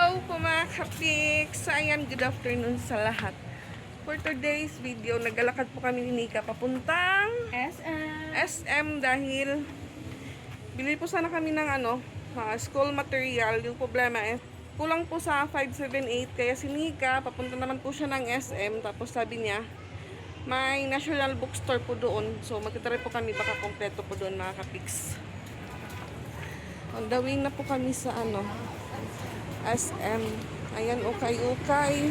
Hello po mga kapiks! Ayan, good afternoon sa lahat. For today's video, naglalakad po kami ni Nika papuntang SM dahil bili po sana kami ng school material. Yung problema is kulang po sa 578 kaya si Nika papunta naman po siya ng SM, tapos sabi niya may national bookstore po doon. So magtitry po kami, baka kompleto po doon mga kapiks. On the way na po kami sa SM. Ayan, ukay-ukay.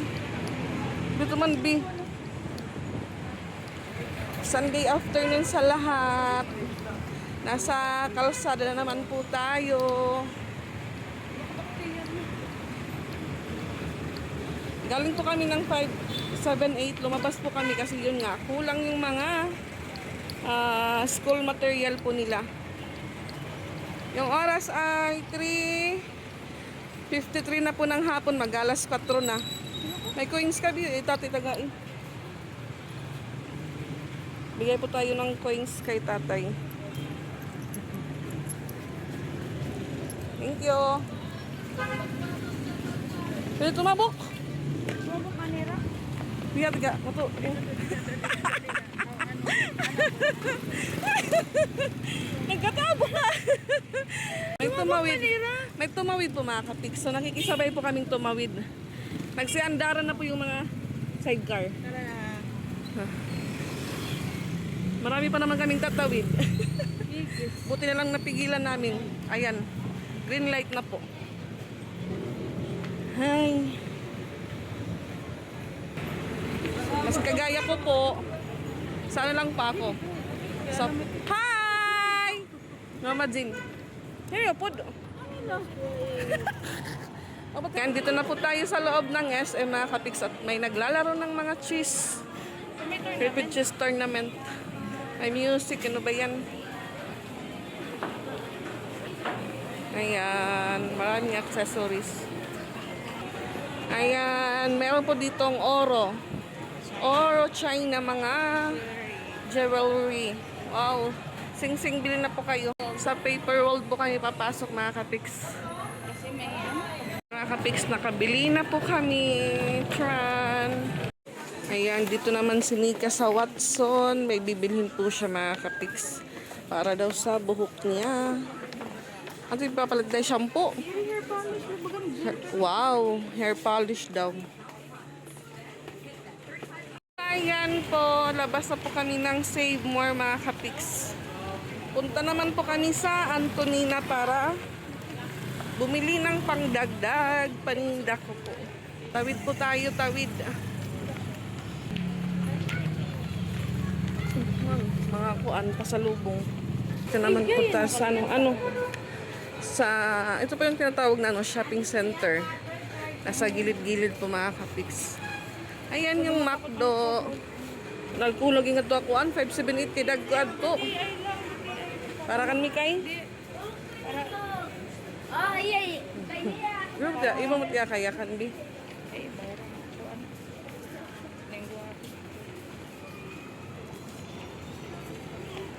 Dito man, B. Sunday afternoon sa lahat. Nasa kalsada na naman po tayo. Galing po kami ng 578. Lumabas po kami kasi yun nga, kulang yung mga school material po nila. Yung oras ay 3:53 na po ng hapon, mag-alas 4 na. May coins ka, tatay tagain. Bigay po tayo ng coins kay tatay. Thank you. Pwede tumabok? Tumabok kanira? Biya, tiga. Mato. Nagkatabok na. May tumawid po mga kapiks. So nakikisabay po kaming tumawid. Nagsiandaran na po yung mga sidecar. Marami pa naman kaming tatawid. Buti na lang napigilan namin. Ayan, green light na po. Hi. Mas kagaya ko po. Sana lang pa ako. So, hi! Mama Jean. Here, pod. Yan, dito na po tayo sa loob ng SM mga kapiks at may naglalaro ng mga cheese. Rapid cheese tournament. May music, ano ba yan? Ayan, maraming accessories. Ayan, meron po ditong oro. Oro China, mga jewelry. Wow. Sing-sing, bilhin na po kayo. Sa paper world po kami papasok mga kapiks. Kasi may yan. Mga kapiks, nakabili na po kami. Tran. Ayan, dito naman si Nika sa Watson. May bibilhin po siya mga kapiks. Para daw sa buhok niya. At ipapalit tayo shampoo. Hair polish. Wow, hair polish daw. Ayan po, labas na po kami ng Save More mga kapiks. Punta naman po kami sa Antonina para bumili ng pangdagdag paninda ko po. Tawid po tayo, tawid. Mga kuan, pasalubong. Ito naman po tayo sa ito po yung tinatawag na shopping center. Nasa gilid-gilid po mga kapiks. Ayan yung McDo. Nagkulag yung ito ako 578 kay dagkad to. Para kan Mikay? Ay. Iba mo tiya kaya kan bi.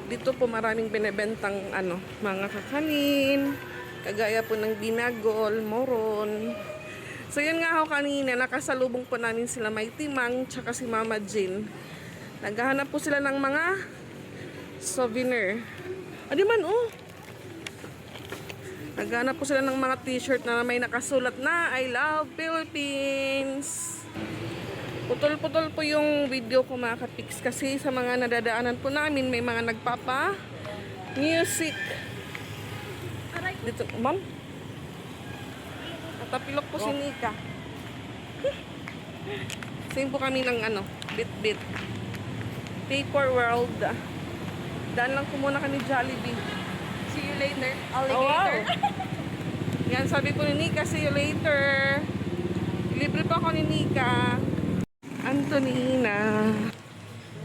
Dito po maraming binebentang mga kakanin. Kagaya po ng ginagol, moron. So yun nga ako kanina, nakasalubong po namin sila May Timang tsaka si Mama Jean. Naghahanap po sila ng mga souvenir. Adi man naghahanap po sila ng mga t-shirt na may nakasulat na I love Philippines. Putol-putol po yung video ko mga kapiks kasi sa mga nadadaanan po namin may mga nagpapa music. Dito, ma'am? Natapilok po si Nika. Same po kami ng bit-bit. Paper World. Daan lang po muna kami Jollibee. See you later. Oh, wow. Yan, sabi po ni Nika, see you later. Libre pa ako ni Nika. Antonina.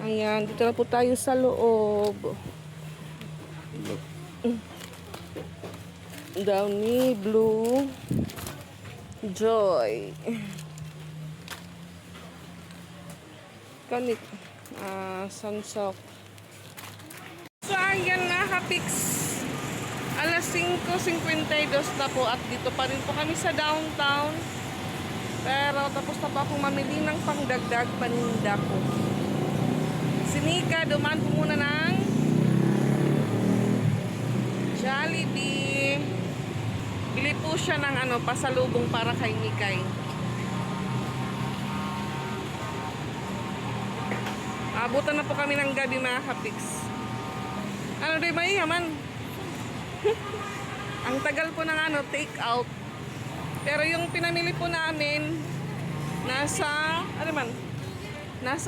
Ayan, dito na po tayo sa loob. Downy Blue Joy. Kanit. Sunsoft. So, ayan na, kapiks. Alas 5:52 na po at dito pa rin po kami sa downtown. Pero tapos na po akong mamili ng pangdagdag paninda ko. Si Nika, dumaan po muna ng Jollibee. Bili po siya ng pasalubong para kay Mikay. Abutan na po kami ng gabi mga kapiks. Ano doy ba yaman? Ang tagal po ng take out. Pero yung pinamili po namin nasa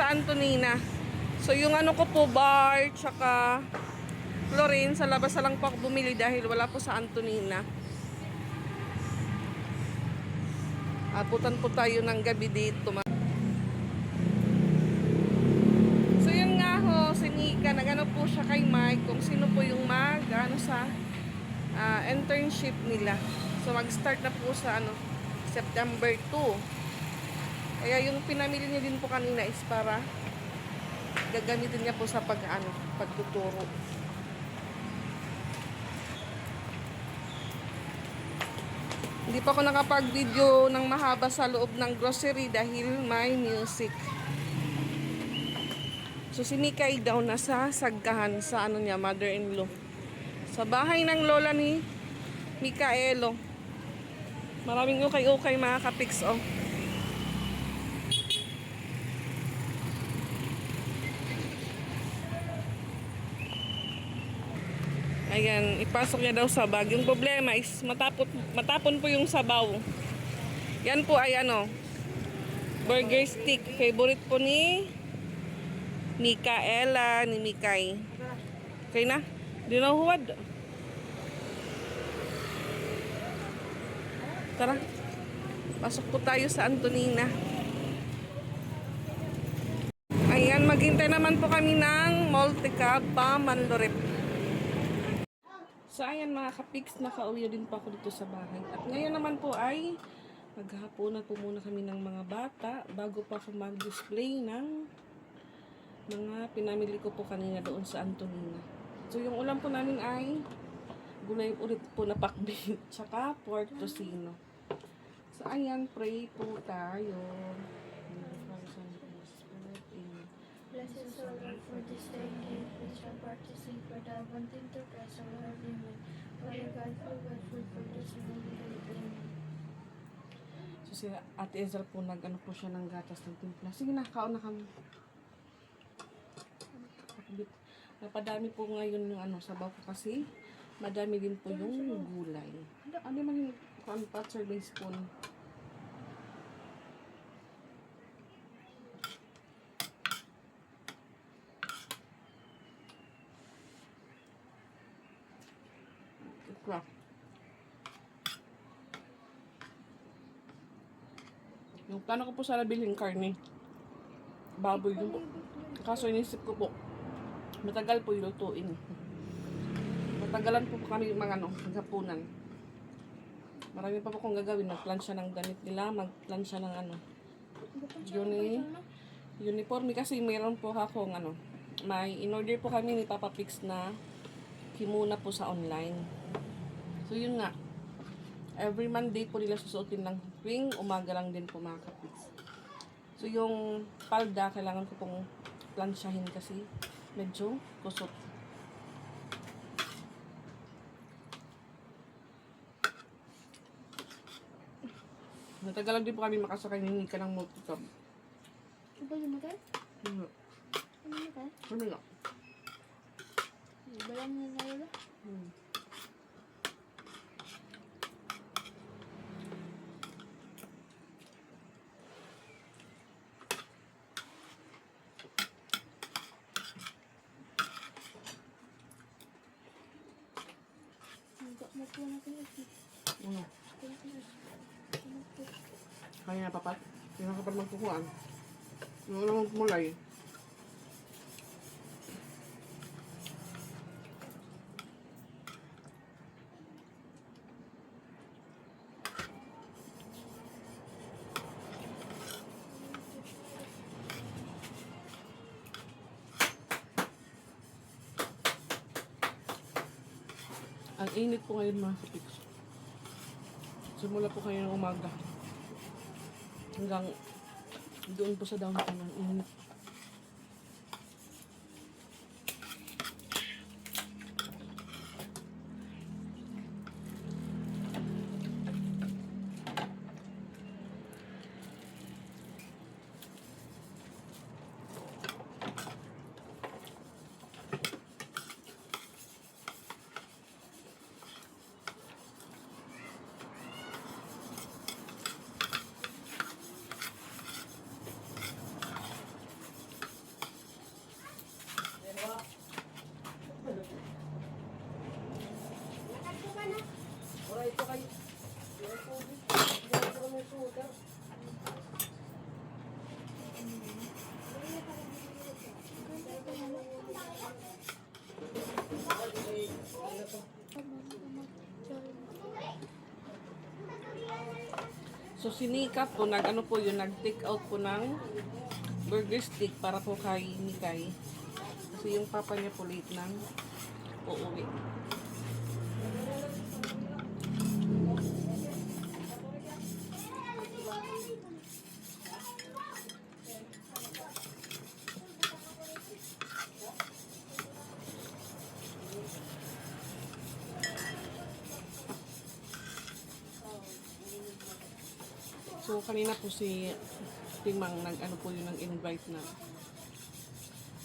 Antonina. So yung ko po bar tsaka Florin sa labas na lang po ako bumili dahil wala po sa Antonina. Abutan po tayo ng gabi dito. So yun nga ho, si Nika, nagano po siya kay Mike kung sino po yung sa internship nila. So mag-start na po sa September 2. Kaya yung pinamili niya din po kanina is para gagamitin niya po sa pagtuturo. Hindi pa ako nakapag-video ng mahaba sa loob ng grocery dahil may music. So si Mikay daw nasa sagkahan sa mother-in-law. Sa bahay ng lola ni Mikaelo. Maraming ukay-ukay mga kapiks Ayan, ipasok niya daw sa bag. Yung problema is matapon po yung sabaw. Yan po ay burger stick. Favorite po ni Mikaela, ni Mikay. Okay na? Di na huwad. Tara. Pasok po tayo sa Antonina. Ayan, maghintay naman po kami ng multi-cab pa Manlorep. So ayan mga kapiks, nakauwi din po ako dito sa bahay. At ngayon naman po ay maghahaponan po muna kami ng mga bata bago pa ako mag-display ng mga pinamili ko po kanina doon sa Antonina. So yung ulam po namin ay gulay ulit po na pakbit tsaka pork tocino. So ayan, pray po tayo. Blessed O Lord, for this day and we shall participate for the abundant to Christ our Lord. Amen. Father God, provide food for this meal. Amen. So si Ate Ezra po po siya ng gatas ng timpla. Sige na, kaon na kami. Napadami po ngayon yung sabaw ko kasi madami din po yung gulay. Ano man yung pot serving spoon. Yung plano ko po sana bilhin karne. Baboy din po. Kaso inisip ko po, matagal po ilutuin. Matagalan po kami maghapunan. Marami pa po kong gagawin. Magplansya ng damit nila, magplansya ng uniforme kasi meron po akong may in-order po kami ni Papa Pix na kimuna po sa online. So yun nga, every Monday po nila susuotin ng tuwing umaga lang din po mga kapiks. So yung palda, kailangan ko pong plansyahin kasi medyo kusot. Natagalan din po kami makasakay ni Nika ng multi-cab. Ano ba yun natin? Ano? Ano natin? Ano lang? Balang na nalala? Nakuha natin ito. Ano? Kaya na papat? Hindi na kapag magkukuhaan. Yung namang kumulay. Ang init po ngayon mga kapiks. Simula po kayo ng umaga. Hanggang doon po sa downtown ang init. So sinika po, nag-ano po yun, nag-take out po ng burger stick para po kay Mikay. Kasi yung papa niya po late nang uuwi. So, kanina po si Timang nag-ano po yun ng invite na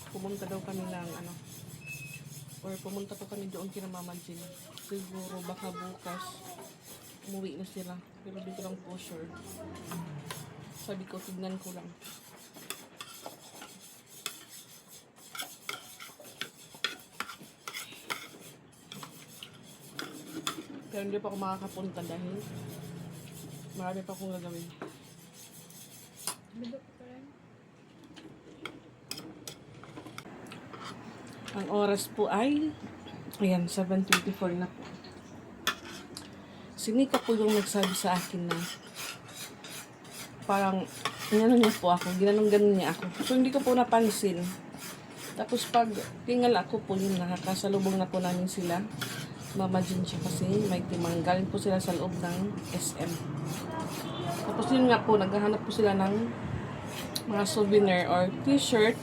pumunta daw kami ng ano or pumunta po kami doon kina Mama Jean. Siguro baka bukas umuwi na sila. Pero di ko lang po sure. Sabi ko, tignan ko lang. Pero hindi pa ako makakapunta dahil marami pa akong gagawin. Ang oras po ay ayan, 7:24 na po. Si Nika po yung nagsabi sa akin na parang inano niya po ako, ginanong-ganon niya ako. So hindi ko po napansin. Tapos pag tingal ako po yun, nakakasalubong na po namin sila. Mama Jean siya kasi may Timang. Galing po sila sa loob ng SM. Tapos yun nga po, naghahanap po sila ng mga souvenir or t-shirt.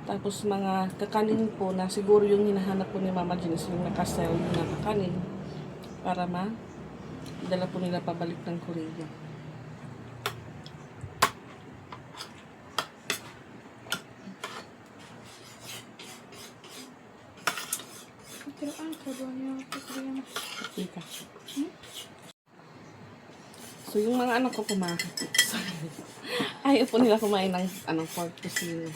Tapos mga kakanin po na siguro yung hinahanap po ni Mama Jean is yung nakasell na kakanin para dala po nila pabalik ng Korea. Pero ang kabuhan niya ako na. Ika. So yung mga anak ko kumakit. Ayaw po nila kumain ng pork kasi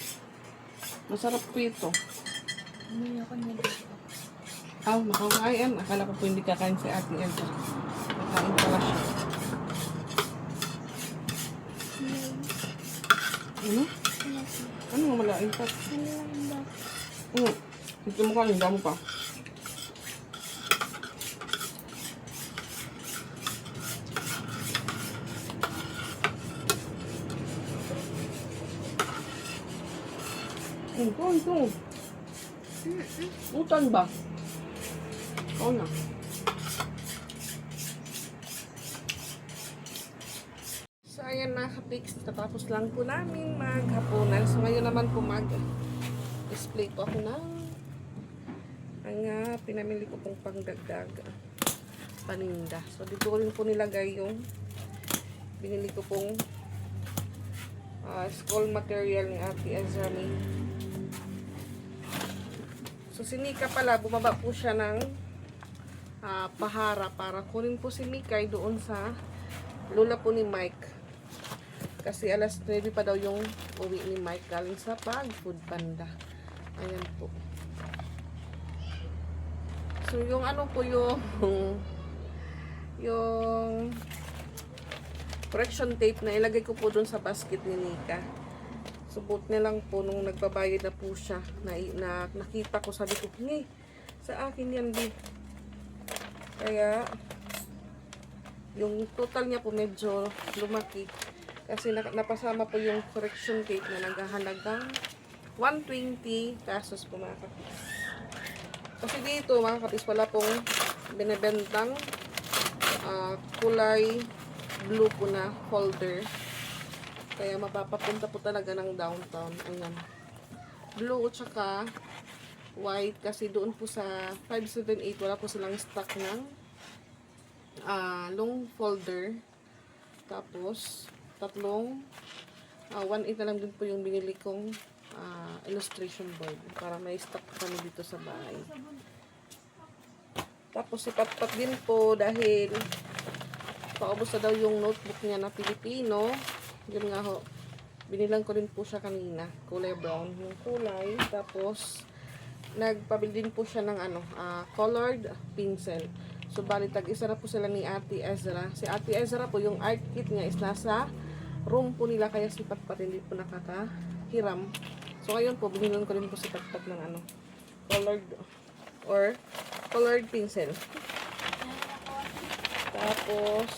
masarap po ito. Umiyak ako niya dito. Makakain. Akala ko po hindi kakain si Ate Elsa. Kakain pala siya. Ano? Ano nga malain pa? Ito mo ka, hindi mo pa. Ito. Utan ba? Oo na. So, ayan mga kapix. Tapos lang po namin maghapunan. So, ngayon naman po mag-display po ako ng pinamili ko pong pangdagdag paninda. So, dito ko rin po nilagay yung binili ko pong school material ni Ate Azami. So, si Nika pala, bumaba po siya ng pahara para kunin po si Mikay doon sa lola po ni Mike. Kasi alas 9 pa daw yung uwi ni Mike galing sa Food Panda. Ayan po. So, yung ano po yung correction tape na ilagay ko po doon sa basket ni Nika. Subot niya lang po nung nagbabayad na po siya. Nakita ko, sabi ko, "Hey, sa akin yan, di." Kaya, yung total niya po medyo lumaki. Kasi napasama po yung correction tape na naghahalagang 120 pesos po mga kapis. Kasi dito mga kapis, wala pong binebentang kulay blue po na folder. Kaya mapapapunta po talaga ng downtown. Ayan. Blue at saka white kasi doon po sa 578 wala po silang stock ng long folder. Tapos tatlong 1.8 na lang din po yung binili kong illustration board para may stock kami dito sa bahay. Tapos sipat-pat din po dahil paubos na daw yung notebook niya na Pilipino. Yun nga ho, binilang ko rin po siya kanina, kulay brown yung kulay. Tapos nagpabili din po siya ng colored pencil. So bali tag-isa na po sila ni Ate Ezra. Si Ate Ezra po, yung art kit niya is nasa room po nila, kaya si Patpat hindi po nakakahiram. So ngayon po, binilang ko rin po si Patpat ng colored pencil. Tapos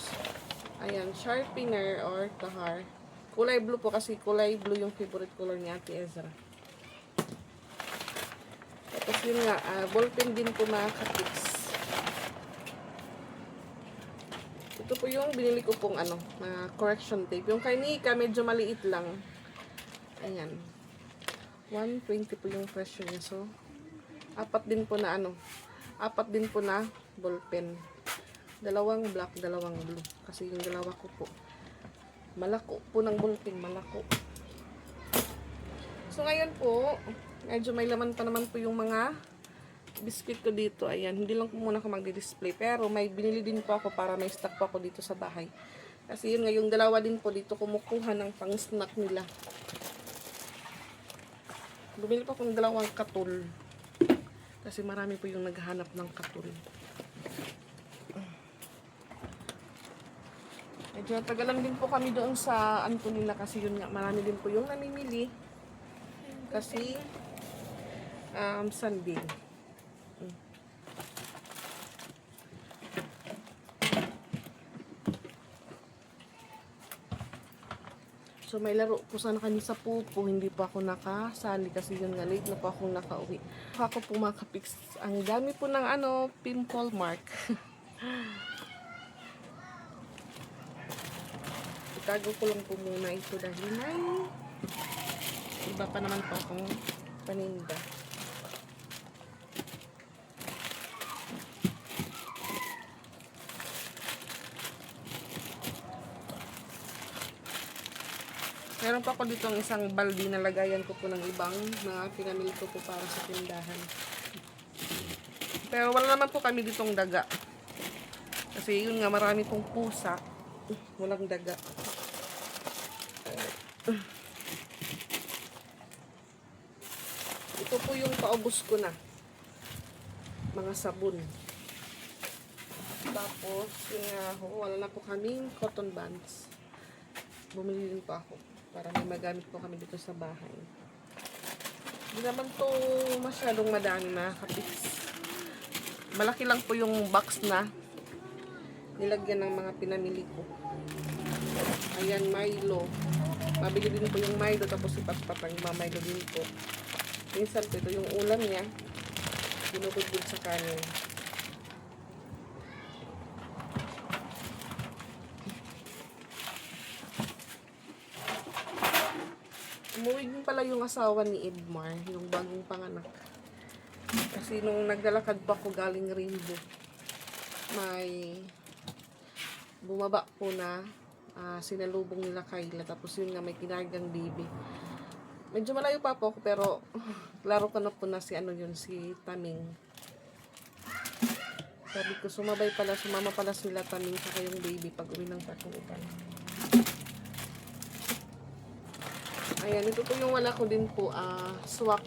ayan, sharpener or tahar. Kulay blue po kasi kulay blue yung favorite color ni Ate Ezra. Tapos yun nga, ballpen din po mga katiks. Ito po yung binili ko pong correction tape. Yung kay Nika, medyo maliit lang. Ayan. 120 po yung presyo niya. So, apat din po na ballpen. Dalawang black, dalawang blue. Kasi yung dalawa ko po, malako po ng ballpen, malako. So, ngayon po, medyo may laman pa naman po yung mga biscuit ko dito. Ayan, hindi lang po muna ako magdi-display. Pero may binili din po ako para may stock po ako dito sa bahay. Kasi yun nga, yung dalawa din po dito kumukuha ng pang-snack nila. Bumili po akong dalawang katul. Kasi marami po yung naghahanap ng katul. Medyo tagalan din po kami doon sa Antonina kasi yun nga, marami din po yung namimili. Kasi Sunday. So may laro po sana kami sa pupo, hindi pa ako nakasali kasi yun nga, late na po akong nakauwi. Ako po mga kapiks, ang dami po ng pimple mark. Itago ko lang po muna ito dahil may iba pa naman po akong paninda. Meron pa ako dito ang isang baldi na lagayan ko po ng ibang mga pinamili ko po para sa tindahan. Pero wala naman po kami ditong daga. Kasi yun nga, marami pong pusa. Walang daga. Ito po yung paubos ko na. Mga sabon. Tapos, yun nga, wala na po kaming cotton buds. Bumili din po ako para may magamit po kami dito sa bahay. Hindi naman to masyadong madami na kapits. Malaki lang po yung box na nilagyan ng mga pinamili ko. Ayan, Milo. Mabili din po yung Milo, tapos ipat-pat ang Milo din po. Minsan po ito yung ulam niya. Binubudbud sa kanin. Umuwi din pala yung asawa ni Edmar, yung bagong panganak. Kasi nung naglalakad pa ako galing Rainbow, may bumaba po na sinalubong nila Kayla. Tapos yun nga, may kinargang baby. Medyo malayo pa po ako, pero klaro ko na po na si si Taming. Sabi ko, sumama pala sila Taming saka yung baby pag uwi ng Tacloban. Ayan, ito po yung wala ko din po, swak.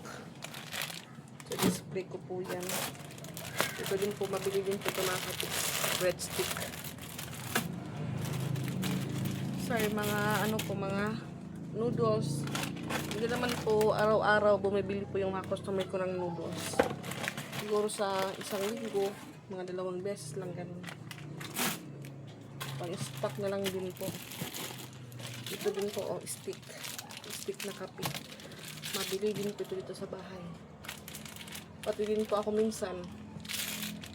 So, display ko po yan. Ito din po, mabili din po ito mga kapits. Breadstick. Sorry, mga mga noodles. Hindi naman po araw-araw bumibili po yung mga customer ko ng noodles. Siguro sa isang linggo, mga 2 beses lang ganun. Pang-stock na lang din po. Ito din po, stick na kape. Mabili din po ito dito sa bahay. Pati din po ako minsan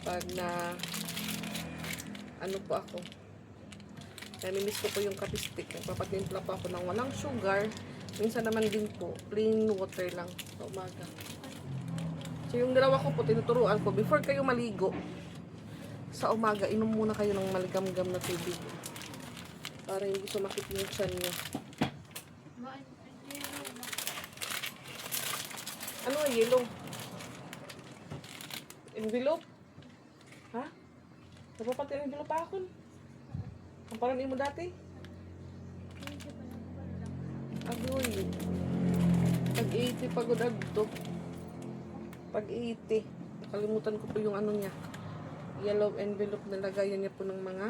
pag ano po ako. Namimiss ko po yung kape stick. Nagpapatimpla po ako ng walang sugar. Minsan naman din po, plain water lang sa umaga. So yung dalawa ko po, tinuturuan ko, before kayo maligo, sa umaga, inom muna kayo ng maligam-gam na tubig. Para hindi sumakit yung tiyan nyo. Ano ang yellow? Envelope? Ha? Napapati ng envelope pa ako. Ang parang mo dati? Agoy. Pag 80 pagod agto. Pag 80. Nakalimutan ko po yung ano niya. Yellow envelope na lagayan niya po ng mga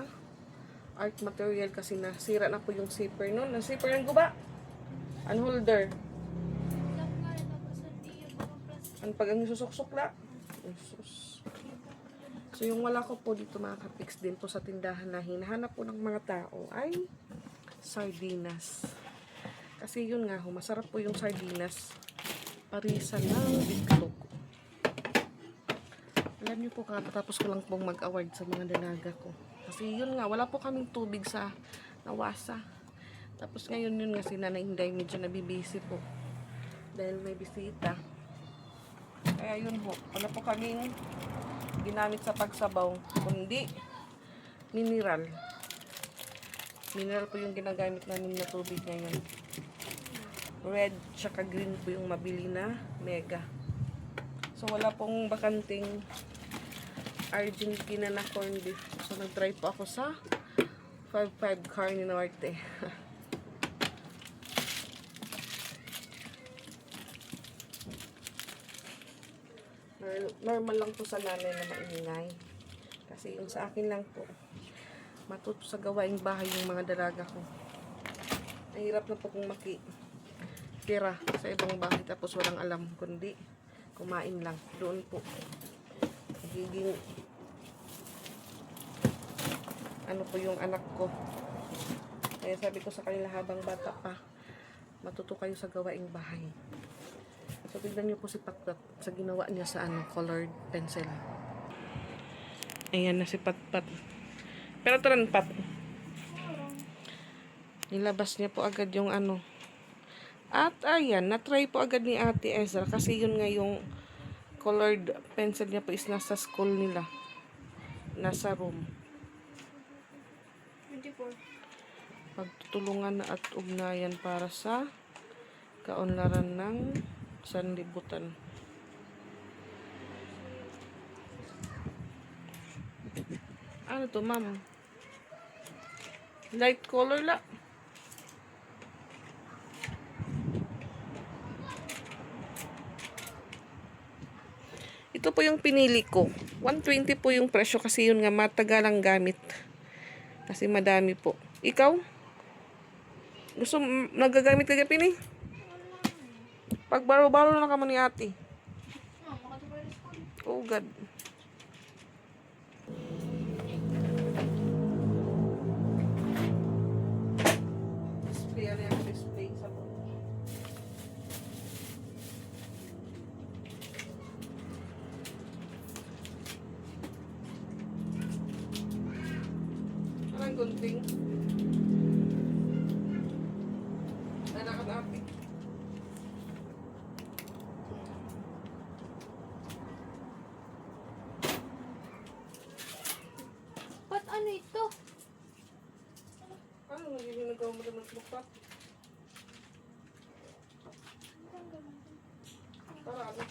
art material kasi nasira na po yung zipper nun. Na-zipper ng guba. Unholder. Ano pag ang susok-sok la? Jesus. So yung wala ko po dito mga kapix din po sa tindahan na hinahanap po ng mga tao ay sardinas. Kasi yun nga ho, masarap po yung sardinas. Parisan ng bitlog. Alam niyo po katapos ko lang pong mag-award sa mga dalaga ko. Kasi yun nga, wala po kaming tubig sa nawasa. Tapos ngayon yun nga si Nanay Inday medyo nabibisi po. Dahil may bisita. Kaya yun po, wala po kaming ginamit sa pagsabaw, kundi mineral. Mineral po yung ginagamit namin na tubig ngayon. Red tsaka green po yung mabili na mega. So wala pong bakanting Argentina na corned beef. So nag-try po ako sa 5-5 Carne Norte. Normal lang po sa nanay na maingay. Kasi yung sa akin lang po, matuto sa gawaing bahay yung mga dalaga ko. Nahirap na po kung makitira sa ibang bahay tapos walang alam, kundi kumain lang. Doon po. Magiging ano po yung anak ko. Kaya sabi ko sa kanila habang bata pa, matuto kayo sa gawaing bahay. So, tignan niyo po si Patpat sa ginawa niya sa colored pencil. Ayan na si Patpat. Pero taran Pat. Nilabas niya po agad yung At ayan, na-try po agad ni Ate Ezra kasi yun nga yung colored pencil niya po is nasa school nila. Nasa room. 24. Pagtutulungan at ugnayan para sa kaunlaran ng sanlibutan. Ano to, ma'am? Light color la. Ito po yung pinili ko. 120 po yung presyo kasi yun nga matagalang gamit. Kasi madami po. Ikaw? Gusto nagagamit ka pini? Pag baro-baro na kamo ni ate. Oh God. Display ano yung display sa po. Anong gunting? Anak ka ate. Ba't ano ito? Ano yung ginagawa mo naman sa mukha? Para ano?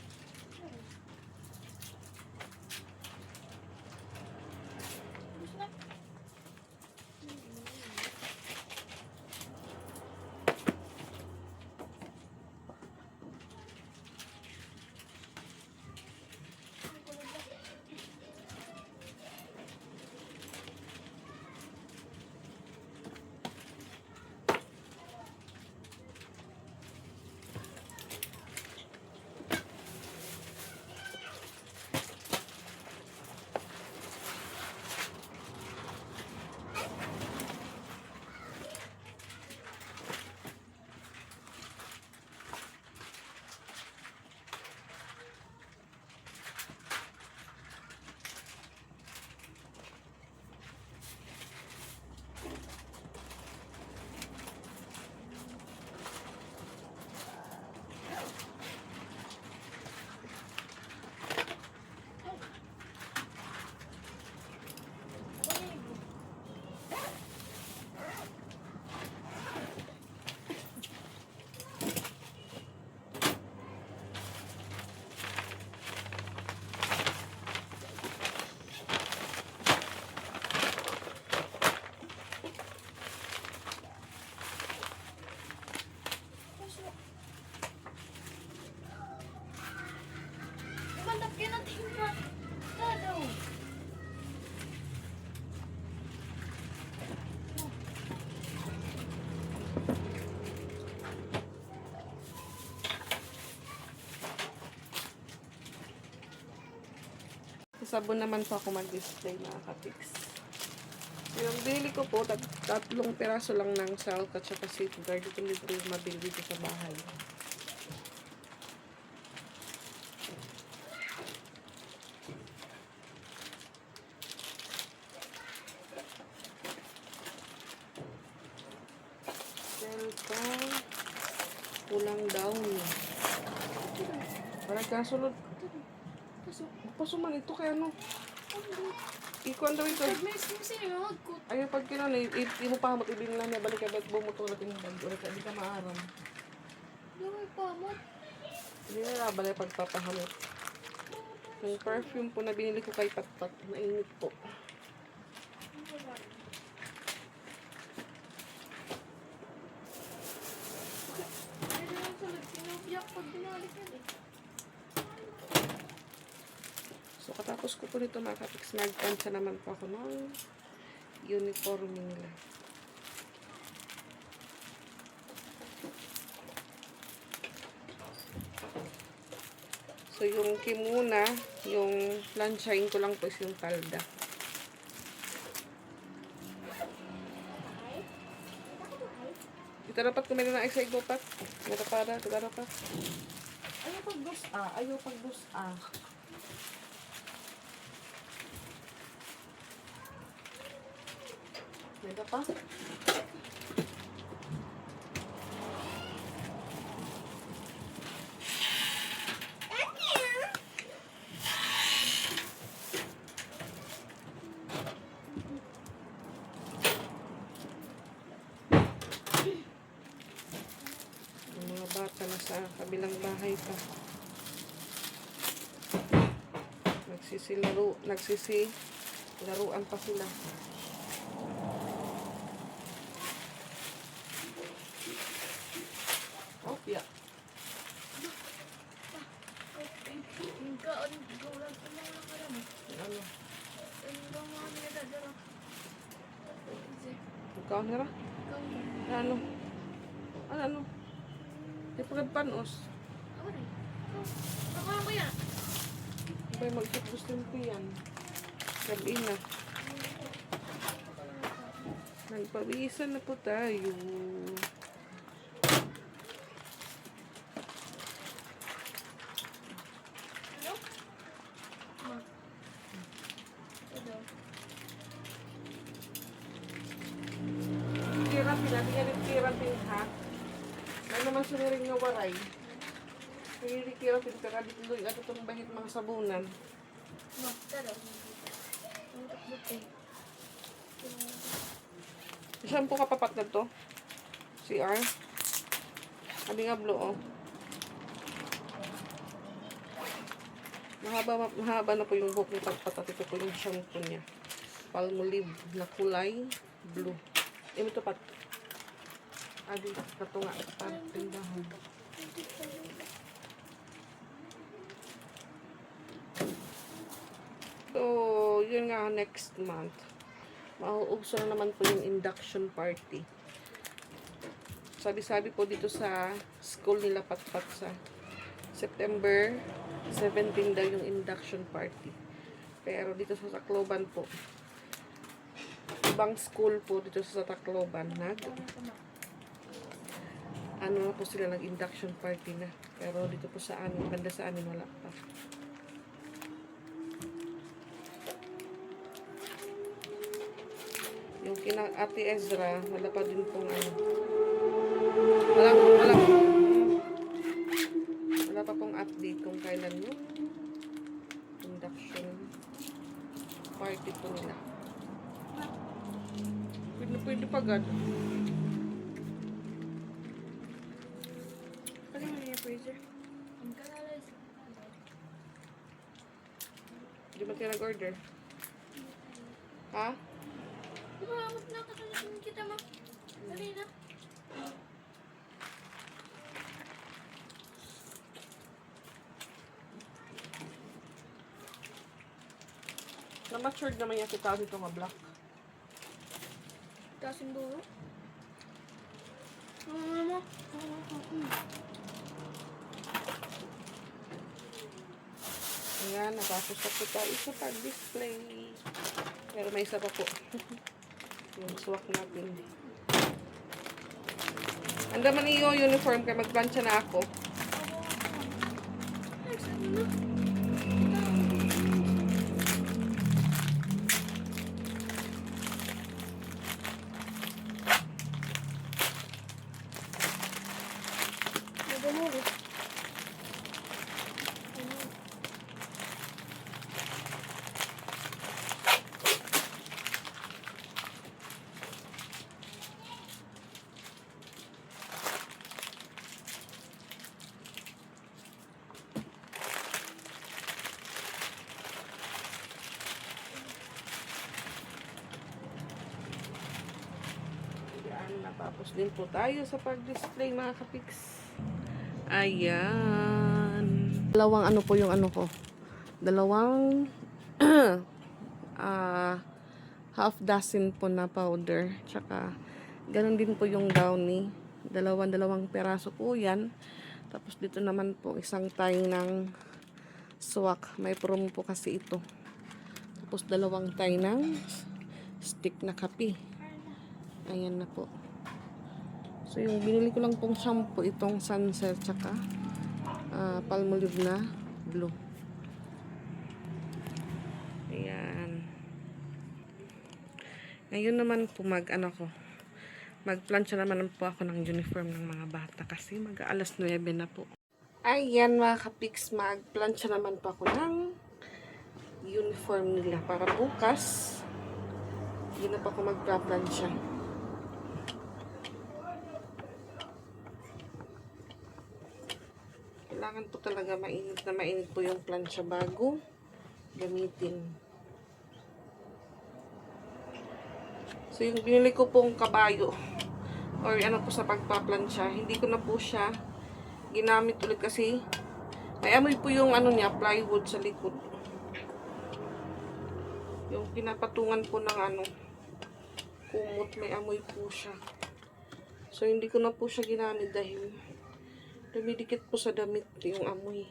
Sa sabon naman po ako mag-display mga ka-fix. Yung binili ko po, tatlong piraso lang ng salt at saka safeguard. Ito dito yung mabili dito sa bahay. Selpa, kulang daw niya. Parang kasunod. Pasuman ito kaya ano. Ikuan daw ito. Ayaw pag kinan, hindi mo pahamot, ibin lang niya, balik ka ba't bumuto natin yung bag, ulit, hindi ka maaram. Hindi na balik pagpapahamot. Yung perfume po na binili ko kay Patpat, mainit po. So, katapos ko po nito mga ka-fix, nag-puncha naman po ako ng uniform nila. So, yung kimuna, yung plansyahin ko lang po is yung palda. Dito dapat kumili ng extra igbopat. Dito dapat. Ayaw pag-bus. Dito pa. Ang mga bata na sa kabilang bahay pa. Nagsisilaruan pa sila. Oh, yeah. Ano? Ikaw nira? Ano? Ano? Di pa panos. Abay, mag-tapos din po yan. Gabi na. Nagpawisan na po tayo. Kirapin ha. May naman suniring nga waray. Kirapin pero dito doon at itong bahit mga sabunan. Shampoo ka papat na to? CR? Abi nga blue oh. Mahaba na po yung buhok ni Patpat at ito po yung shampoo niya. Palmolive na kulay blue. Ito pat. Adi, kato nga. Tindahan. So, yun nga next month. Mauugso na naman po yung induction party. Sabi-sabi po dito sa school nila Patpat sa September 17 daw yung induction party. Pero dito sa Tacloban po, ibang school po dito sa Tacloban ano na po sila ng induction party na. Pero dito po sa amin, banda sa amin wala pa. Yung kina Ate Ezra, wala pa din pong ano. Wala pa pong update kung kailan yung induction party po nila. Pwede pa agad. Ano mo yung freezer? Di ba kayo nag-order? Ha? Di ba, nakatalasin kita mo? Dali na. Na-matured naman yung kita dito nga black. Tasin dulo. Ayan, natapos na po tayo sa pag-display. Pero may isa pa po. Yung swak natin. Ang naman iyo uniform kaya magplancha na ako. Natapos din po tayo sa pag-display mga kapiks. Ayan. Dalawang ano po yung ano ko. Dalawang half dozen po na powder. Tsaka ganun din po yung downy. Dalawang peraso po yan. Tapos dito naman po isang tayong ng swak. May promo po kasi ito. Tapos dalawang tayo ng stick na kape. Ayan na po. So, yung binili ko lang pong shampoo, itong Sunset, tsaka Palmolive na blue. Ayan. Ngayon naman po magplancha naman po ako ng uniform ng mga bata kasi mag-alas 9 na po. Ayan mga kapiks, magplancha naman po ako ng uniform nila para bukas. Hindi na po ako magplancha. Kailangan po talaga mainit po yung plancha bago gamitin. So, yung binili ko pong kabayo or ano po sa pagpaplansya, hindi ko na po siya ginamit ulit kasi may amoy po yung ano niya, plywood sa likod. Yung pinapatungan po ng ano, kumot, may amoy po siya. So, hindi ko na po siya ginamit dahil dumidikit po sa damit yung amoy.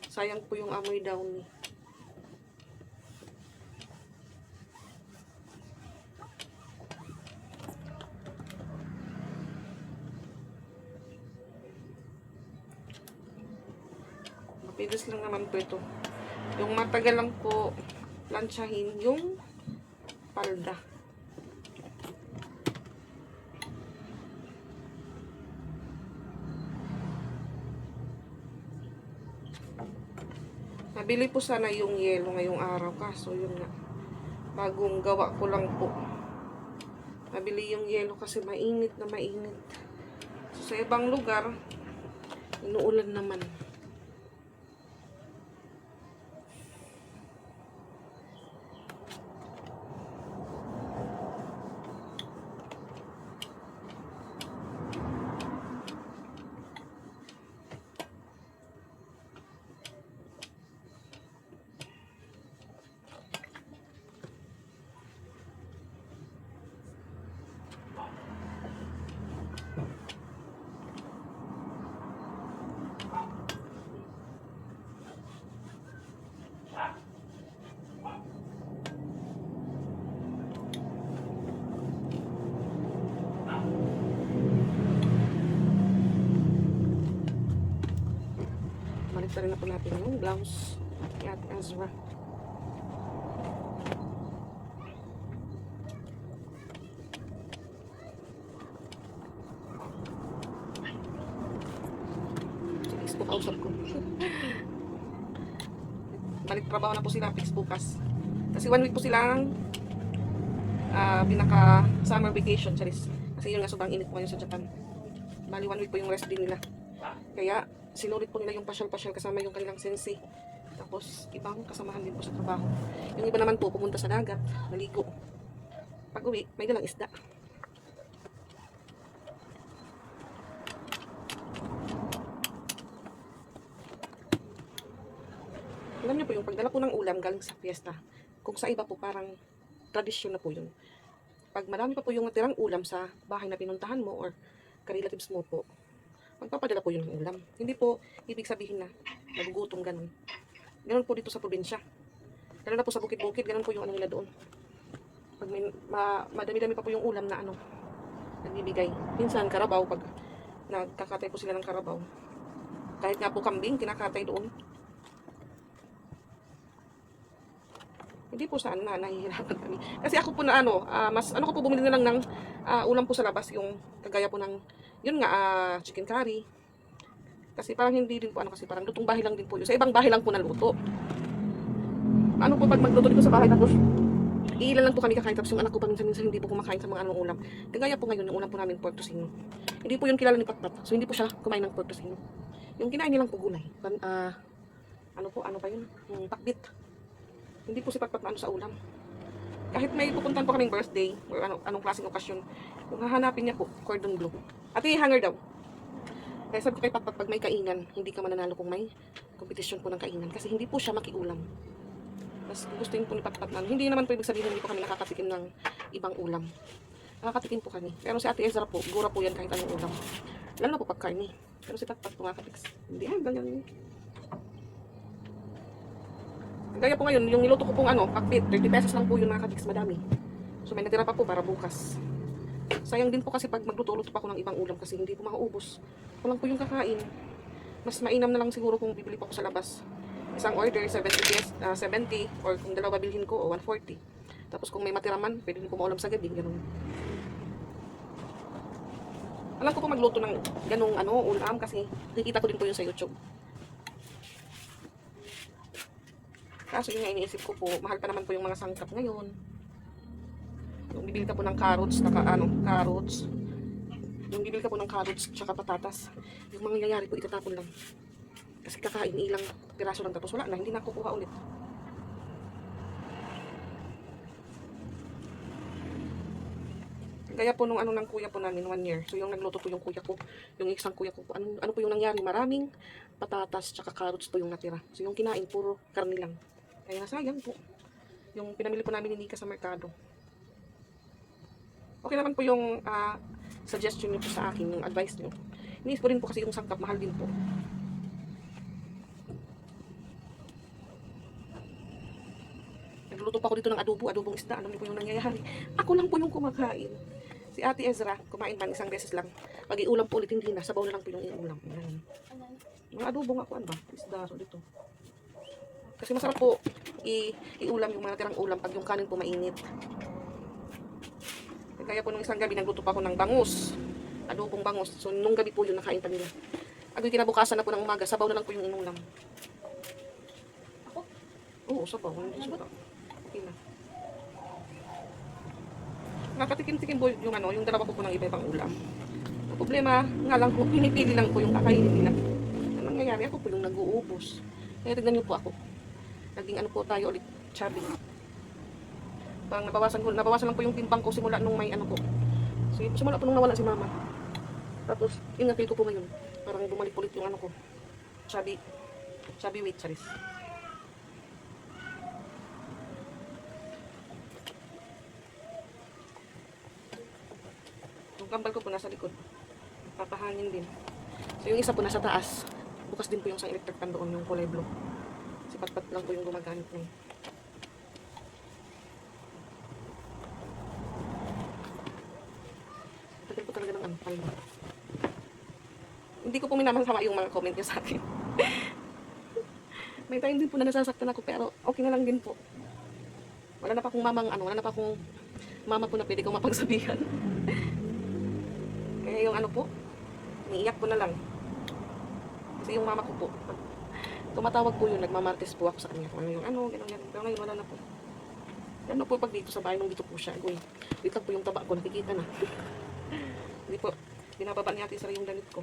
Sayang po yung amoy downy. Mapilis lang naman po ito. Yung matagal lang po plansyahin yung palda. Nabili po sana yung yelo ngayong araw, kaso yun nga, bagong gawa ko lang po. Nabili yung yelo kasi mainit na mainit. So, sa ibang lugar, inuulan naman. Balik na po natin yung blouse at Ezra. Fix po kausap ko. Balik trabaho na po sila, fix bukas. Kasi 1 week po silang pinaka summer vacation, charis. Kasi yun nga sobrang init po ngayon sa Japan. Bali 1 week po yung rest din nila. Kaya sinulit po nila yung pasyal-pasyal kasama yung kanilang sensei. Tapos ibang kasamahan din po sa trabaho. Yung iba naman po pumunta sa dagat, naligo. Pag uwi, may dalang isda. Alam niyo po yung pagdala po ng ulam galing sa fiesta. Kung sa iba po parang tradisyon na po yun. Pag marami pa po yung natirang ulam sa bahay na pinuntahan mo or ka-relatives mo po, magpapadala po yun ng ulam. Hindi po ibig sabihin na nagugutom ganun. Ganun po dito sa probinsya. Lalo na po sa bukid-bukid, ganun po yung ano nila doon. Pag may, madami-dami pa po yung ulam na ano, nagbibigay. Minsan karabaw, pag nagkakatay po sila ng karabaw. Kahit nga po kambing, kinakatay doon. Hindi po saan na nahihirapan kami. Kasi ako po na ano, mas ano ko po bumili na lang ng ulam po sa labas, yung kagaya po ng yun nga chicken curry. Kasi parang hindi din po ano, kasi parang lutong bahay lang din po yun. Sa ibang bahay lang po naluto. Ano po pag magluto dito sa bahay tapos ilan lang po kami kakain, tapos yung anak ko pa minsan hindi po kumakain sa mga anong ulam. Kagaya po ngayon yung ulam po namin pork tocino. Hindi po yun kilala ni Patpat. So hindi po siya kumain ng pork tocino. Yung kinain nilang po gulay. Ano pa yun? Yung takbit. Hindi po si Patpat na ano sa ulam. Kahit may pupuntan po kaming birthday or anong klaseng okasyon, kung hahanapin niya po, cordon bleu. Ate, hanger daw. Kaya sabi ko kay Patpat, pag may kainan, hindi ka mananalo kung may kompetisyon po ng kainan. Kasi hindi po siya makiulam. Mas gustuin po ni Patpat na, hindi naman po ibig sabihin hindi po kami nakakatikim ng ibang ulam. Nakakatikim po kami. Pero si Ate Ezra po, gura po yan kahit anong ulam. Lalo na po pag karne. Pero si Patpat po makakatiks. Hindi, ganyan. Gaya po ngayon, yung niluto ko pong pakbit, 30 pesos lang po yung nakakatiks, madami. So may natira pa po para bukas. Sayang din po kasi pag magluto-luto pa ako ng ibang ulam kasi hindi po makaubos. Kulang po yung kakain. Mas mainam na lang siguro kung bibili pa ako sa labas. Isang order, 70 or kung dalawa bilhin ko, 140. Tapos kung may matira man, pwede din po maulam sa gabi, ganun. Alam ko po magluto ng ganung ulam kasi nakikita ko din po yun sa YouTube. Kaso yun nga iniisip ko po, mahal pa naman po yung mga sangkap ngayon. Yung bibili ka po ng carrots, carrots. Yung bibili ka po ng carrots, tsaka patatas. Yung mangyayari po, itatapon lang. Kasi kakain ilang piraso lang tapos wala na, hindi na kukuha ulit. Kaya po nung ng kuya po namin 1 year. So yung nagluto po yung kuya ko, yung isang kuya ko po, ano po yung nangyari? Maraming patatas tsaka carrots po yung natira. So yung kinain puro karne lang. Kaya sayang po. Yung pinamili po namin ni Nika sa merkado. Okay naman po yung suggestion niyo po sa akin, yung advice niyo. Iniisip ko rin po kasi yung sangkap mahal din po. Nagluluto pa ako dito ng adobong isda. Ano po yung nangyayari? Ako lang po yung kumakain. Si Ate Ezra, kumain man isang beses lang. Pag iulam po ulit, hindi na. Sabaw na lang po yung iulam. Mga adobong ako, ano ba? Isda, so dito. Kasi masarap po iulam yung mga natirang ulam pag yung kanin po mainit. Kaya po nung isang gabi, nagluto pa ako ng bangus. Adobong bangus. So nung gabi po yun, nakain pa nila. Agoy kinabukasan na po ng umaga, sabaw na lang po yung inulam. Oo, sabaw. Hindi sabaw. Okay na. Nakatikim-tikim po yung dalawa ko po ng iba-ibang ulam. Ang problema nga lang po, pinipili lang po yung kakainin nila. Ang nangyayari, ako po yung nag-uubos. Kaya tignan niyo po ako. Naging po tayo ulit, chubby. Parang nabawasan lang po yung timbang ko simula nung may ko. So, simula po nung nawala si mama. Tapos, ingatid ko po ngayon. Parang bumalik ulit yung ko. Chubby weight, charis. Yung kambal ko po nasa likod. Papahangin din. So, yung isa po nasa taas. Bukas din po yung sa electric fan doon, yung kulay blue. Si Patpat lang po yung gumagamit na yun. Tagal po talaga ng palma. Hindi ko po minamasama yung mga comment niya sa akin. May time din po na nasasaktan ako pero okay na lang din po. Wala na pa akong wala na pa akong mama po na pwede kong mapagsabihan. Kaya yung po, niiyak ko na lang. Kasi yung mama ko po, tumatawag po yun, nagmamartes po ako sa kanya. Kung gano'n. Pero ngayon wala na po. Gano'n po pag dito sa bahay, nung dito po siya. Dito po yung taba ko, nakikita na. Hindi po, binababa ni Ate Sara yung damit ko.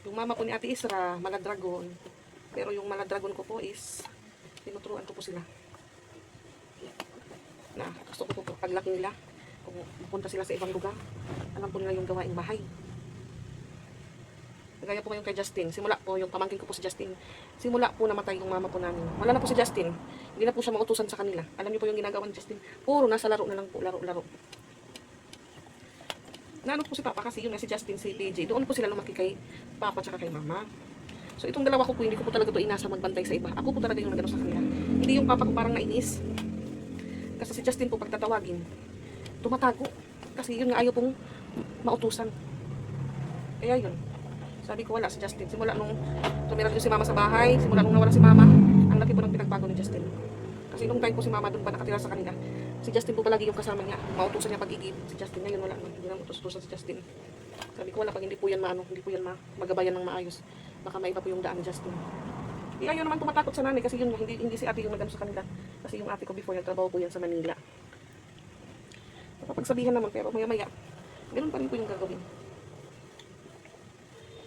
Yung mama po ni Ate Isra, maladragon. Pero yung maladragon ko po is, tinuturuan ko po sila. Na gusto ko po paglaki nila, kung pupunta sila sa ibang lugar, alam po nila yung gawaing bahay. Gaya po ngayon kay Justin. Simula po, yung pamangkin ko po si Justin. Simula po namatay yung mama po namin. Wala na po si Justin. Hindi na po siya mautusan sa kanila. Alam niyo po yung ginagawa ni Justin. Puro nasa laro na lang po. Laro. naano po si Papa kasi yun nga si Justin, si PJ. Doon po sila lumaki kay Papa tsaka kay Mama. So itong dalawa ko po, hindi ko po talaga to inasa magbantay sa iba. Ako po talaga yung nagano sa kanila. Hindi yung Papa ko parang nainis. Kasi si Justin po pag tatawagin, tumatago. Kasi yun nga ayaw pong mautusan. Kaya yun. Sabi ko wala si Justin. Simula nung tumira dito si Mama sa bahay, simula nung nawala si Mama, ang laki po ng pinagbago ni Justin. Kasi nung time po si Mama doon pa nakatira sa kanila, si Justin po palagi yung kasama niya. Mautusan niya pag-igib. Si Justin ngayon wala na. Hindi na mautusan si Justin. Sabi ko wala pag hindi po yan maano, hindi po yan magabayan ng maayos. Baka may iba po yung daan ni Justin. Di ayaw naman tumatakot sa nanay kasi yun hindi si ate yung nagano sa kanila. Kasi yung ate ko before nagtrabaho po yan sa Manila. Napapagsabihan naman pero maya-maya, ganoon pa rin po yung gagawin.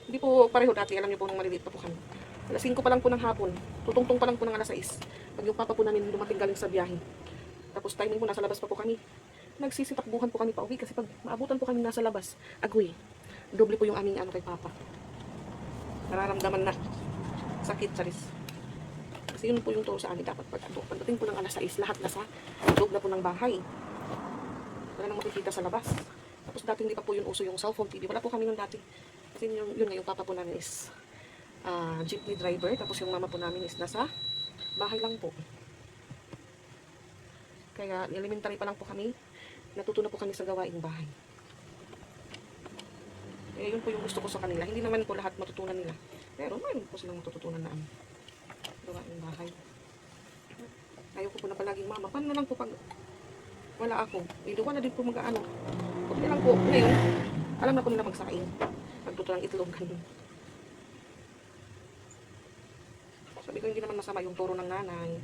Hindi po pareho dati, alam niyo po nung maliliit pa po kami. Alas 5 pa lang po ng hapon, tutungtong pa lang po ng alas 6. Pag yung papa po namin dumating galing sa biyahe. Tapos timing po nasa labas pa po kami. Nagsisitakbuhan po kami pa uwi kasi pag maabutan po kami nasa labas, agoy. Doble po yung aming ano kay papa. Nararamdaman na sakit sa ris. Kasi yun po yung turo sa amin dapat pagdating po ng alas 6, lahat nasa loob na po ng bahay. Wala nang makikita sa labas. Tapos dati hindi pa po yun uso yung cellphone TV. Wala po kami nun dati. Kasi yun nga yung papa po namin is jeepney driver. Tapos yung mama po namin is nasa bahay lang po. Kaya elementary pa lang po kami. Natuto na po kami sa gawaing bahay. Kaya yun po yung gusto ko sa kanila. Hindi naman po lahat matutunan nila. Pero mayroon po silang matututunan na gawaing bahay. Ayaw ko po na palaging mama. Paano lang po pag wala ako? Iluwa na din po mag-ano. Huwag lang po. Ngayon, alam na po nila magsaing. Pagluto ng itlog. Sabi ko hindi naman masama yung turo ng nanay.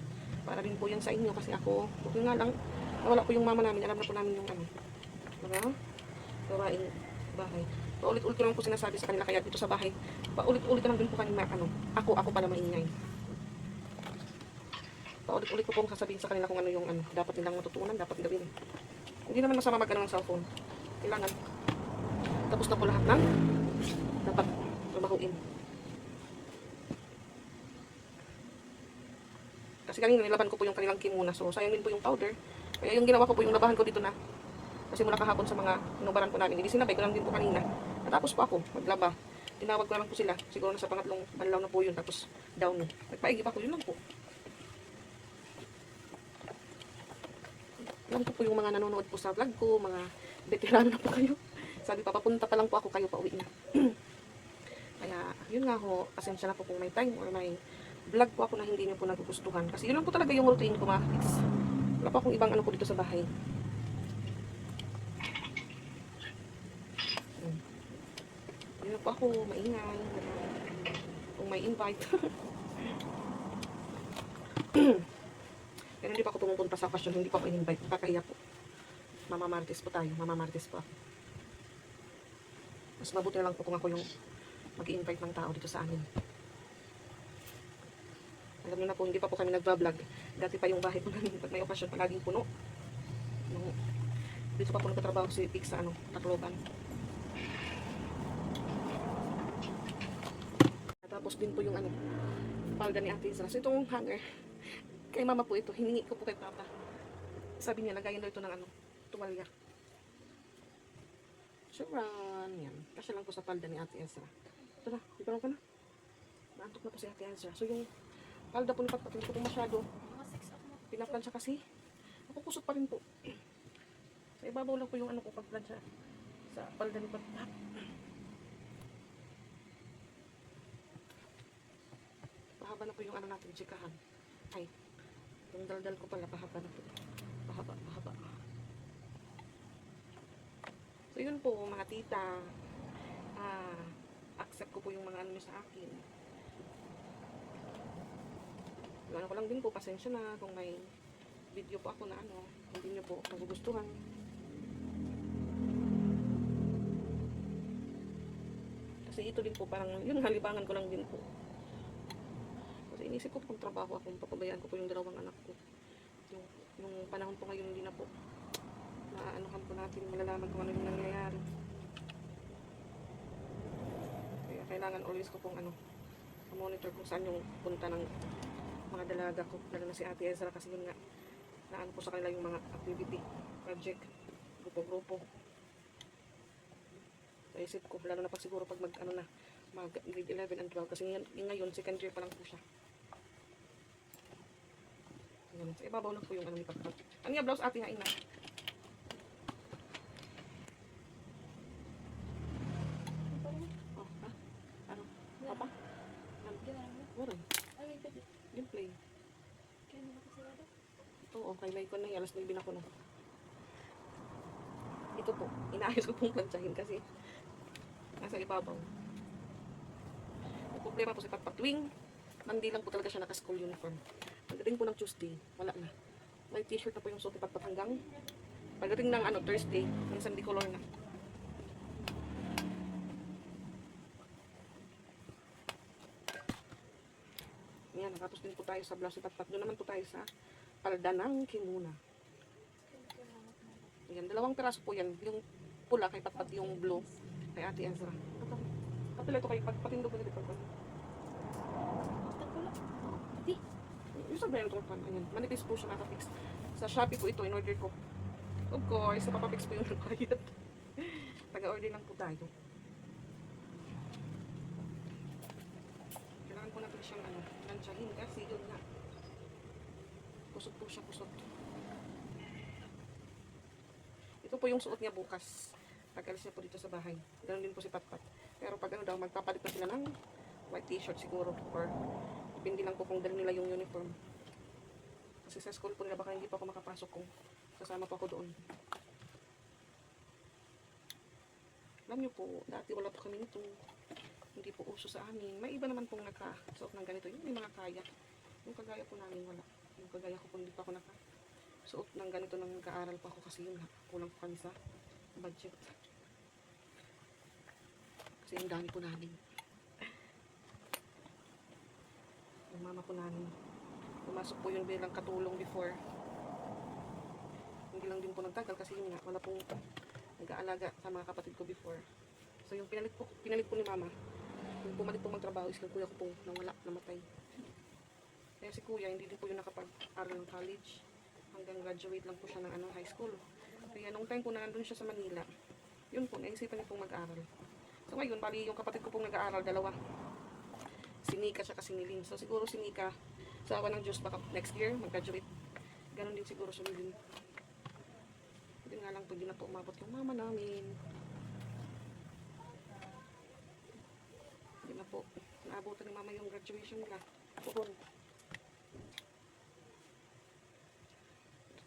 Para din po yan sa inyo kasi ako. Huwag nga lang. Wala po yung mama namin. Alam na po namin yung ano. Diba? Gawaing bahay. Paulit-ulit ko lang po sinasabi sa kanila kaya dito sa bahay. Paulit-ulit lang din po kanina ano. Ako pala maingay. Paulit-ulit ko pong sasabihin sa kanila kung ano yung ano, dapat nilang matutunan, dapat gawin. Hindi naman masama mag-ano ng cellphone. Kailangan. Tapos na po lahat ng dapat trabahuin. Kasi kanina nilaban ko po yung kanilang kimuna. So, sayang din po yung powder. Kaya yung ginawa ko po yung labahan ko dito na. Kasi mula kahapon sa mga inubaran po namin. Hindi sinabay ko lang din po kanina. Natapos po ako maglaba. Tinawag ko lang po sila. Siguro na sa pangatlong banlaw na po yun. Tapos down. Nagpaigi pa ko. Yun lang po. Alam ko po yung mga nanonood po sa vlog ko. Mga veterano na po kayo. Sabi pa, papunta pa lang po ako kayo pa uwi na. Kaya, yun nga ho. Pasensya na po kung may time or may vlog po ako na hindi niyo po nagugustuhan. Kasi yun lang po talaga yung routine ko mga kids. Wala pa akong ibang ano po dito sa bahay. Hindi na po ako maingay. Kung may invite. Pero hindi pa ako pumupunta sa okasyon. Hindi pa ako in-invite. Nakakahiya po. Mama Martes po tayo. Mama Martes po ako. Mas mabuti na lang po kung ako yung mag-i-invite ng tao dito sa amin. Alam niyo na po, hindi pa po kami nagbablog. Dati pa yung bahay po namin pag may okasyon, palaging puno. Dito pa po nagtatrabaho si Pix sa Tacloban. Tapos din po yung palda ni Ate Isra. So itong hanger, kay mama po ito, hiningi ko po kay Papa. Sabi niya, lagayin daw ito ng tumalya. Sharon, yan. Kasi lang po sa palda ni Ate Isra. Ito na, di ba ka na? Naantok na po si Ate Isra. So yung palda po ni Papa, hindi ko po masyado pinaplansya kasi nakukusot pa rin po. Sa ibabaw lang po yung ko pagplansya sa palda ni Papa. Pahaba na po yung natin, chikahan. Ay, yung daldal ko pala, pahaba na po. Pahaba. So yun po mga tita, accept ko po yung mga nyo sa akin. Ano ko lang din po, pasensya na kung may video po ako na hindi nyo po nagugustuhan. Kasi ito din po parang yung halibangan ko lang din po. Kasi inisip ko kung trabaho ako, papabayaan ko po yung dalawang anak ko. Yung panahon po ngayon hindi na po maanuhan po natin, malalaman kung ano yung nangyayari. Kaya kailangan always ko pong monitor kung saan yung punta ng mga dalaga ko, lalo na si Ate Ezra kasi yun nga, naano po sa kanila yung mga activity, project, grupo-grupo. Naisip ko, lalo na pag siguro pag mag grade 11 and 12 kasi ngayon second year pa lang po siya. Ayan, sa ibabaw lang po yung ni Patpat. Ano nga blouse ate hain na? Oh, ha? Ano? Apa? Ano? Waray. Yung play. Ito, okay, like ko na yung alas 9 na ko na. Ito po, inaayos ko pong plantsahin kasi nasa ibabaw. Yung problema po sa Patpatwing, mandi lang po talaga siya naka-school uniform. Pagdating po ng Tuesday, wala na. May t-shirt na po yung suot ni Patpat hanggang pagdating ng Thursday, minsan di color na. Yan, nakapos din po tayo sa blouse ni Patpat. Doon naman po tayo sa palda ng kimuna. Ayan, dalawang piraso po yan. Yung pula kay Patpat, yung blue kay Ate Ezra. Kapila ito kay Patindog ko na dito. Yung sa brand pan, ayan. Manipis po siya nakapix. Sa Shopee po ito, in-order ko. Of course, sa papapix po yung nagbayad. Taga-order lang po tayo. Kailangan po natin siyang lansyahin kasi yun nga. Kusot po siya, kusot. Ito po yung suot niya bukas. Pag-alis niya po dito sa bahay. Ganun din po si Patpat. Pero pag daw, magpapalit na sila ng white t-shirt siguro. Or depende lang po kung dali nila yung uniform. Kasi sa school po nila baka hindi pa ako makapasok kung kasama pa ako doon. Alam niyo po, dati wala pa kami nito. Hindi po uso sa amin. May iba naman pong nakasuot ng ganito. Yung may mga kaya. Yung kagaya po namin wala. Yung kagaya ko po hindi pa ako nakasuot ng ganito nang nag-aaral pa ako kasi yun kulang po kami sa budget. Kasi yung dami po namin. Yung mama po namin. Pumasok po yun bilang katulong before. Hindi lang din po nagtagal kasi yun nga, wala pong nag-aalaga sa mga kapatid ko before. So yung pinalit po ni mama, yung pumalit po magtrabaho is yung kuya ko po nawala, namatay. Kaya si kuya, hindi din po yung nakapag-aral ng college. Hanggang graduate lang po siya ng high school. Kaya nung time po na nandun siya sa Manila, yun po, naisipan niya pong mag-aral. So ngayon, bali yung kapatid ko pong nag-aaral, dalawa. Si Nika siya kasi ni Lynn. So siguro si Nika, sa awa ng Diyos, baka next year, mag-graduate. Ganon din siguro si Lynn. Hindi nga lang po, hindi na po umabot yung mama namin. Hindi na po, naabutan ni mama yung graduation nila. Puhon.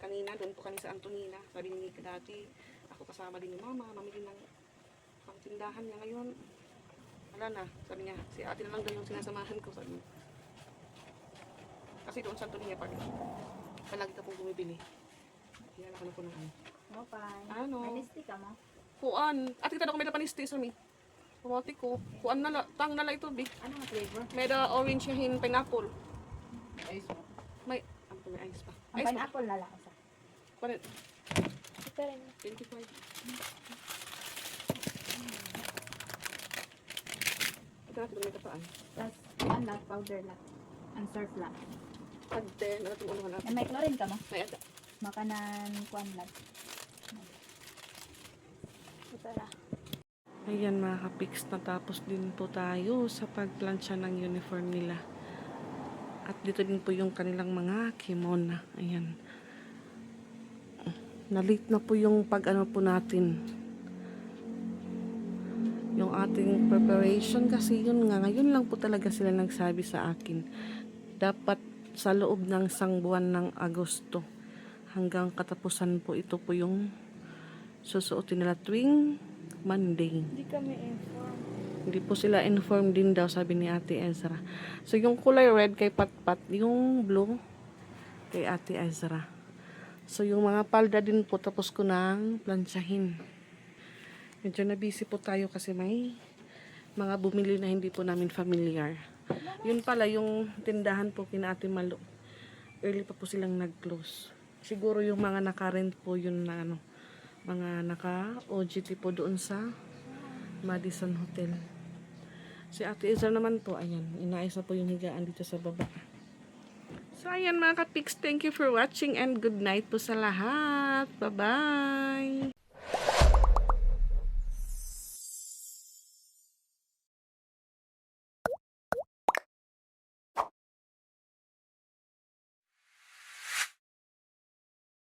Kanina, doon po kami sa Antonina. Sabi ni Nika dati, ako kasama din ni mama, mamili ng pangtindahan niya ngayon. Wala na, sabi niya, si ate na lang daw yung sinasamahan ko, sabi niya. Kasi doon sa Antonina pa rin. Palagi ka pong bumibili. Kaya ako na po ng ano. Okay. Ano? May lipstick ka mo? Kuan. At kita ko may panisti sa mi. Pamati ko. Kuan na la. Tang na la ito, bi. Ano ang flavor? May da orange hin pineapple. Ice mo. May, ano pa may ice pa. Ang Ice pa. pineapple na lang isa. Kuan, Ito rin. 25. Ito natin may kapaan. Tapos, yan lang, powder lang. And surf lang. Pagte, na natin unuhan natin. May chlorine ka mo? May ada. Makanan, kuan lang. Ito lang. Ayan mga kapix, natapos din po tayo sa pagplansya ng uniform nila. At dito din po yung kanilang mga kimono. Ayan. Nalit na po yung pag-ano po natin. Yung ating preparation kasi yun nga. Ngayon lang po talaga sila nagsabi sa akin. Dapat sa loob ng isang buwan ng Agosto. Hanggang katapusan po ito po yung susuotin nila tuwing Monday. Hindi kami informed. Hindi po sila informed din daw, sabi ni Ate Ezra. So, yung kulay red kay Patpat, yung blue kay Ate Ezra. So, yung mga palda din po, tapos ko nang plansyahin. Medyo na busy po tayo kasi may mga bumili na hindi po namin familiar. Yun pala, yung tindahan po kina Ate Malo. Early pa po silang nag-close. Siguro yung mga naka-rent po yun na mga naka-OGT po doon sa Madison Hotel. Si Ate Ezra naman po, ayan, inaayos na po yung higaan dito sa baba. So, ayan mga ka-pics, thank you for watching and good night po sa lahat. Bye-bye!